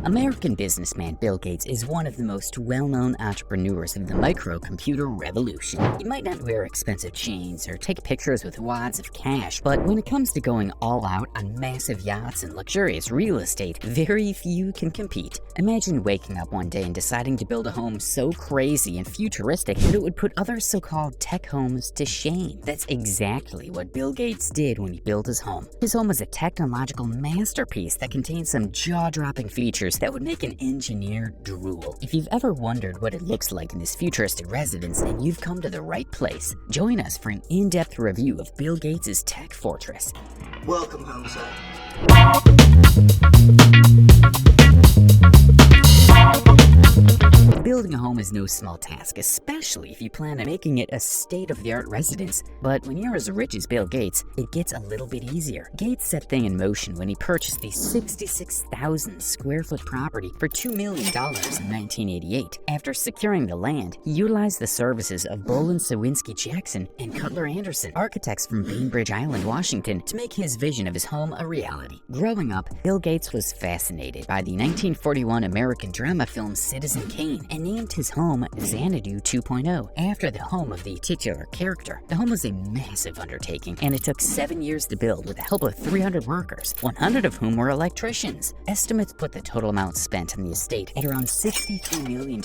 American businessman Bill Gates is one of the most well-known entrepreneurs of the microcomputer revolution. He might not wear expensive chains or take pictures with wads of cash, but when it comes to going all out on massive yachts and luxurious real estate, very few can compete. Imagine waking up one day and deciding to build a home so crazy and futuristic that it would put other so-called tech homes to shame. That's exactly what Bill Gates did when he built his home. His home was a technological masterpiece that contains some jaw-dropping features that would make an engineer drool. If you've ever wondered what it looks like in this futuristic residence, then you've come to the right place. Join us for an in-depth review of Bill Gates' tech fortress. Welcome home, son. Building a home is no small task, especially if you plan on making it a state-of-the-art residence. But when you're as rich as Bill Gates, it gets a little bit easier. Gates set things in motion when he purchased the 66,000 square foot property for $2 million in 1988. After securing the land, he utilized the services of Bolin Sawinski Jackson and Cutler Anderson, architects from Bainbridge Island, Washington, to make his vision of his home a reality. Growing up, Bill Gates was fascinated by the 1941 American drama film Citizen Kane and named his home Xanadu 2.0 after the home of the titular character. The home was a massive undertaking, and it took 7 years to build with the help of 300 workers, 100 of whom were electricians. Estimates put the total amount spent on the estate at around $63 million,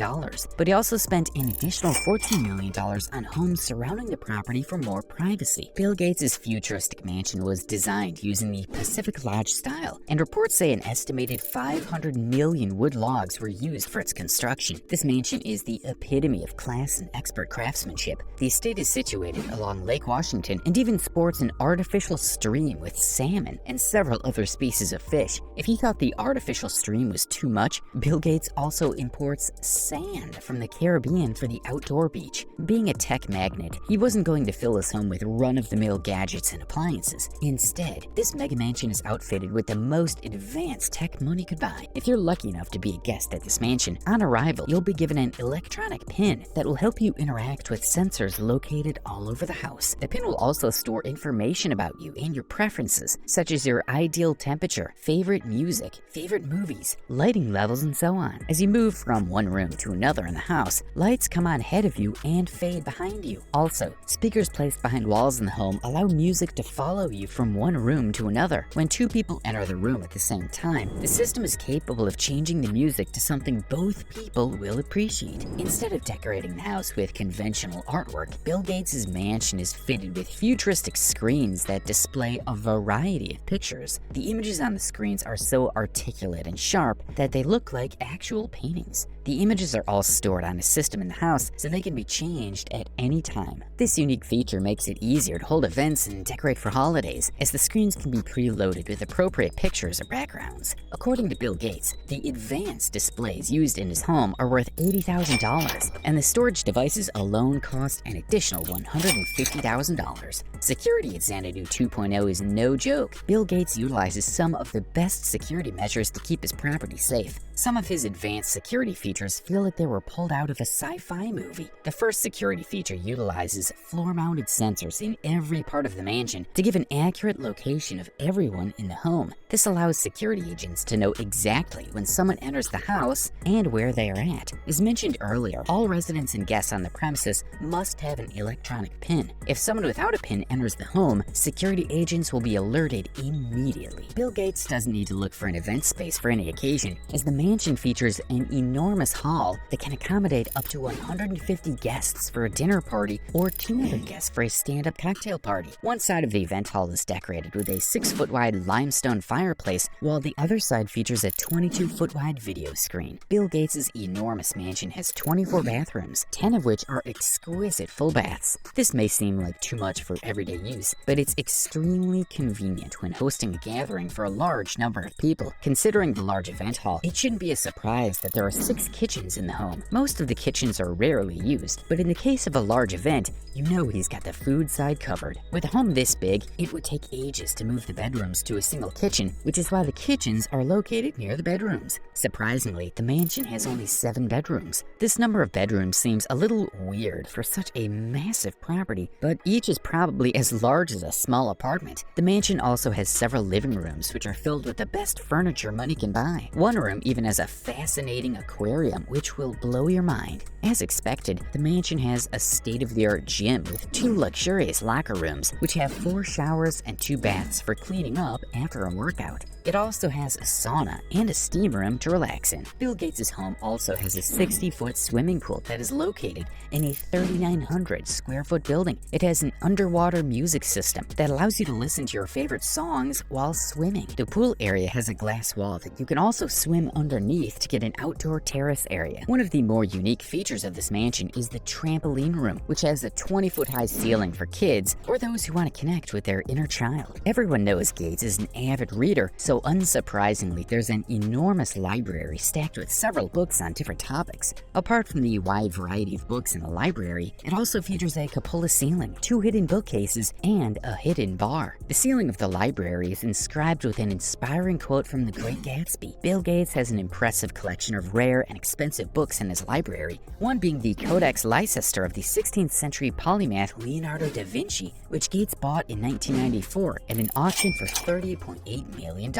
but he also spent an additional $14 million on homes surrounding the property for more privacy. Bill Gates' futuristic mansion was designed using the Pacific Lodge style, and reports say an estimated 500 million wood logs were used for its construction. This mansion is the epitome of class and expert craftsmanship. The estate is situated along Lake Washington and even sports an artificial stream with salmon and several other species of fish. If he thought the artificial stream was too much, Bill Gates also imports sand from the Caribbean for the outdoor beach. Being a tech magnate, he wasn't going to fill his home with run-of-the-mill gadgets and appliances. Instead, this mega mansion is outfitted with the most advanced tech money could buy. If you're lucky enough to be a guest at this mansion, on arrival, you'll be given an electronic pin that will help you interact with sensors located all over the house. The pin will also store information about you and your preferences, such as your ideal temperature, favorite music, favorite movies, lighting levels, and so on. As you move from one room to another in the house, lights come on ahead of you and fade behind you. Also, speakers placed behind walls in the home allow music to follow you from one room to another. When two people enter the room at the same time, the system is capable of changing the music to something both people will appreciate. Instead of decorating the house with conventional artwork, Bill Gates' mansion is fitted with futuristic screens that display a variety of pictures. The images on the screens are so articulate and sharp that they look like actual paintings. The images are all stored on a system in the house so they can be changed at any time. This unique feature makes it easier to hold events and decorate for holidays, as the screens can be preloaded with appropriate pictures or backgrounds. According to Bill Gates, the advanced displays used in his home are worth $80,000, and the storage devices alone cost an additional $150,000. Security at Xanadu 2.0 is no joke. Bill Gates utilizes some of the best security measures to keep his property safe. Some of his advanced security features feel like they were pulled out of a sci-fi movie. The first security feature utilizes floor-mounted sensors in every part of the mansion to give an accurate location of everyone in the home. This allows security agents to know exactly when someone enters the house and where they are at. As mentioned earlier, all residents and guests on the premises must have an electronic PIN. If someone without a PIN enters the home, security agents will be alerted immediately. Bill Gates doesn't need to look for an event space for any occasion, as the mansion features an enormous hall that can accommodate up to 150 guests for a dinner party or 200 guests for a stand-up cocktail party. One side of the event hall is decorated with a 6-foot wide limestone fireplace, while the other side features a 22-foot wide video screen. Bill Gates' enormous mansion has 24 bathrooms, 10 of which are exquisite full baths. This may seem like too much for everyday use, but it's extremely convenient when hosting a gathering for a large number of people. Considering the large event hall, it shouldn't be a surprise that there are 6 kitchens in the home. Most of the kitchens are rarely used, but in the case of a large event, you know he's got the food side covered. With a home this big, it would take ages to move the bedrooms to a single kitchen, which is why the kitchens are located near the bedrooms. Surprisingly, the mansion has only 7 bedrooms. This number of bedrooms seems a little weird for such a massive property, but each is probably as large as a small apartment. The mansion also has several living rooms which are filled with the best furniture money can buy. One room even has a fascinating aquarium which will blow your mind. As expected, the mansion has a state-of-the-art gym with 2 luxurious locker rooms which have 4 showers and 2 baths for cleaning up after a workout. It also has a sauna and a steam room to relax in. Bill Gates' home also has a 60-foot swimming pool that is located in a 3,900 square foot building. It has an underwater music system that allows you to listen to your favorite songs while swimming. The pool area has a glass wall that you can also swim underneath to get an outdoor terrace area. One of the more unique features of this mansion is the trampoline room, which has a 20-foot high ceiling for kids or those who want to connect with their inner child. Everyone knows Gates is an avid reader, so unsurprisingly, there's an enormous library stacked with several books on different topics. Apart from the wide variety of books in the library, it also features a cupola ceiling, 2 hidden bookcases, and a hidden bar. The ceiling of the library is inscribed with an inspiring quote from The Great Gatsby. Bill Gates has an impressive collection of rare and expensive books in his library, one being the Codex Leicester of the 16th century polymath Leonardo da Vinci, which Gates bought in 1994 at an auction for $30.8 million.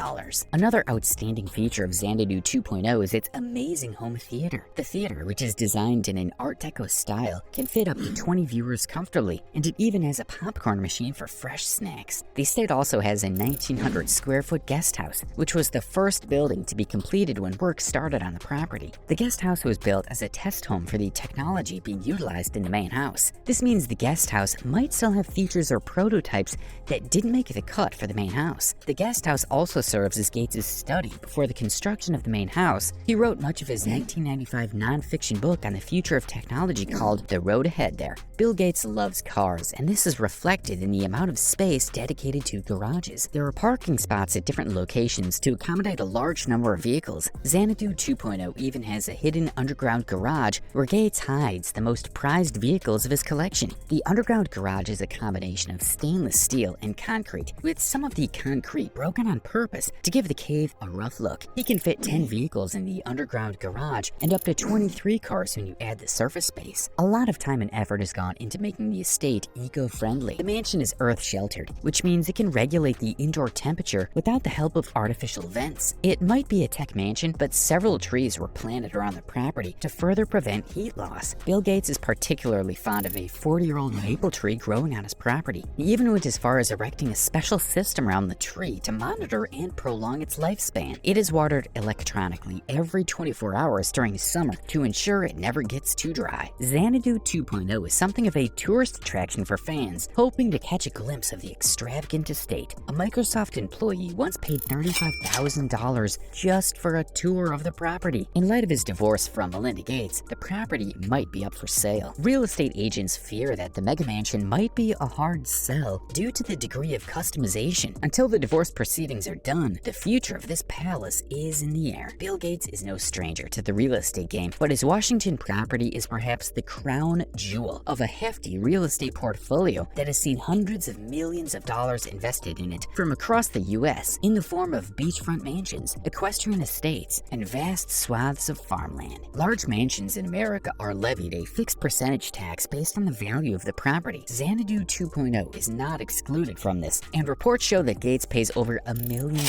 Another outstanding feature of Xanadu 2.0 is its amazing home theater. The theater, which is designed in an Art Deco style, can fit up to 20 viewers comfortably, and it even has a popcorn machine for fresh snacks. The estate also has a 1,900 square foot guest house, which was the first building to be completed when work started on the property. The guest house was built as a test home for the technology being utilized in the main house. This means the guest house might still have features or prototypes that didn't make the cut for the main house. The guest house also serves as Gates' study before the construction of the main house. He wrote much of his 1995 non-fiction book on the future of technology called The Road Ahead there. Bill Gates loves cars, and this is reflected in the amount of space dedicated to garages. There are parking spots at different locations to accommodate a large number of vehicles. Xanadu 2.0 even has a hidden underground garage where Gates hides the most prized vehicles of his collection. The underground garage is a combination of stainless steel and concrete, with some of the concrete broken on purpose to give the cave a rough look. He can fit 10 vehicles in the underground garage and up to 23 cars when you add the surface space. A lot of time and effort has gone into making the estate eco-friendly. The mansion is earth-sheltered, which means it can regulate the indoor temperature without the help of artificial vents. It might be a tech mansion, but several trees were planted around the property to further prevent heat loss. Bill Gates is particularly fond of a 40-year-old maple tree growing on his property. He even went as far as erecting a special system around the tree to monitor and prolong its lifespan. It is watered electronically every 24 hours during summer to ensure it never gets too dry. Xanadu 2.0 is something of a tourist attraction for fans hoping to catch a glimpse of the extravagant estate. A Microsoft employee once paid $35,000 just for a tour of the property. In light of his divorce from Melinda Gates, the property might be up for sale. Real estate agents fear that the mega mansion might be a hard sell due to the degree of customization. Until the divorce proceedings are done, the future of this palace is in the air. Bill Gates is no stranger to the real estate game, but his Washington property is perhaps the crown jewel of a hefty real estate portfolio that has seen hundreds of millions of dollars invested in it from across the U.S. in the form of beachfront mansions, equestrian estates, and vast swaths of farmland. Large mansions in America are levied a fixed percentage tax based on the value of the property. Xanadu 2.0 is not excluded from this, and reports show that Gates pays over $1 million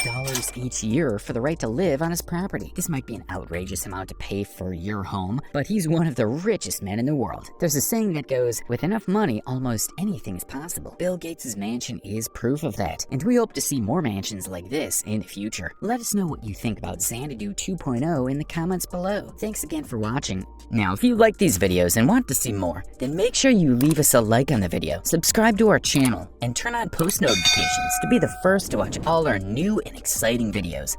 each year for the right to live on his property. This might be an outrageous amount to pay for your home, but he's one of the richest men in the world. There's a saying that goes, with enough money, almost anything is possible. Bill Gates' mansion is proof of that, and we hope to see more mansions like this in the future. Let us know what you think about Xanadu 2.0 in the comments below. Thanks again for watching. Now, if you like these videos and want to see more, then make sure you leave us a like on the video, subscribe to our channel, and turn on post notifications to be the first to watch all our new and exciting videos.